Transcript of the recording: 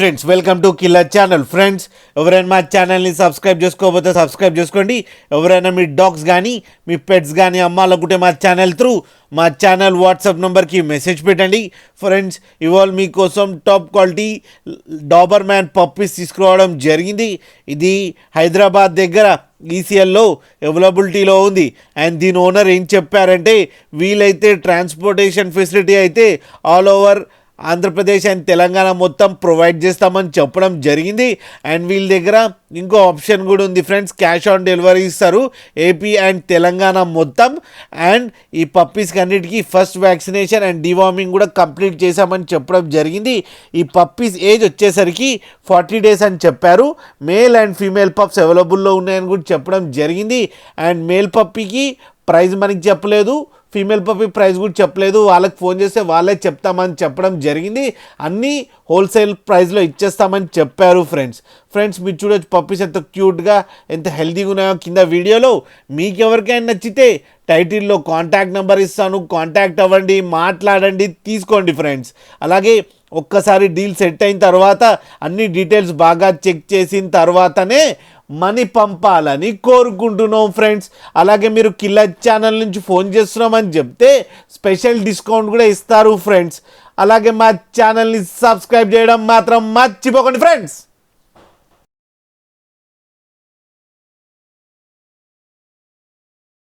Friends, welcome to killer channel. Friends, ఎవరైనా మా ఛానల్ని సబ్స్క్రైబ్ చేసుకోకపోతే సబ్స్క్రైబ్ చేసుకోండి. ఎవరైనా మీ డాగ్స్ కానీ మీ పెట్స్ కానీ అమ్మాలనుకుంటే మా ఛానల్ త్రూ మా ఛానల్ వాట్సాప్ నెంబర్కి మెసేజ్ పెట్టండి. ఫ్రెండ్స్, ఇవాళ మీకోసం top quality Dabur man puppies తీసుకురావడం జరిగింది. ఇది హైదరాబాద్ దగ్గర ఈసీఎల్లో అవైలబిలిటీలో ఉంది. అండ్ దీని ఓనర్ ఏం చెప్పారంటే, వీలైతే ట్రాన్స్పోర్టేషన్ ఫెసిలిటీ అయితే all over Andhra Pradesh and Telangana మొత్తం ప్రొవైడ్ చేస్తామని చెప్పడం జరిగింది. అండ్ వీళ్ళ దగ్గర ఇంకో ఆప్షన్ కూడా ఉంది ఫ్రెండ్స్, క్యాష్ ఆన్ డెలివరీ ఇస్తారు ఏపీ అండ్ తెలంగాణ మొత్తం. అండ్ ఈ పప్పీస్కి అన్నిటికీ ఫస్ట్ వ్యాక్సినేషన్ అండ్ డివార్మింగ్ కూడా కంప్లీట్ చేశామని చెప్పడం జరిగింది. ఈ పప్పీస్ ఏజ్ వచ్చేసరికి 40 days అని చెప్పారు. మేల్ అండ్ ఫీమేల్ పప్స్ అవైలబుల్లో ఉన్నాయని కూడా చెప్పడం జరిగింది. అండ్ మేల్ పప్పీకి ప్రైస్ మనకి చెప్పలేదు, ఫీమేల్ పప్పీ ప్రైస్ కూడా చెప్పలేదు. వాళ్ళకి ఫోన్ చేస్తే వాళ్ళే చెప్తామని చెప్పడం జరిగింది. అన్నీ హోల్సేల్ ప్రైస్లో ఇచ్చేస్తామని చెప్పారు. ఫ్రెండ్స్ మీరు చూడొచ్చు పప్పీస్ ఎంత క్యూట్గా ఎంత హెల్తీగా ఉన్నాయో కింద వీడియోలో. మీకు ఎవరికైనా నచ్చితే టైటిల్లో కాంటాక్ట్ నెంబర్ ఇస్తాను, కాంటాక్ట్ అవ్వండి, మాట్లాడండి, తీసుకోండి ఫ్రెండ్స్. అలాగే ఒక్కసారి డీల్ సెట్ అయిన తర్వాత అన్ని డీటెయిల్స్ బాగా చెక్ చేసిన తర్వాతనే మనీ పంపాలని కోరుకుంటున్నాం ఫ్రెండ్స్. అలాగే మీరు కిల్లర్ ఛానల్ నుంచి ఫోన్ చేస్తున్నామని చెప్తే స్పెషల్ డిస్కౌంట్ కూడా ఇస్తారు ఫ్రెండ్స్. అలాగే మా ఛానల్ని సబ్స్క్రైబ్ చేయడం మాత్రం మర్చిపోకండి ఫ్రెండ్స్.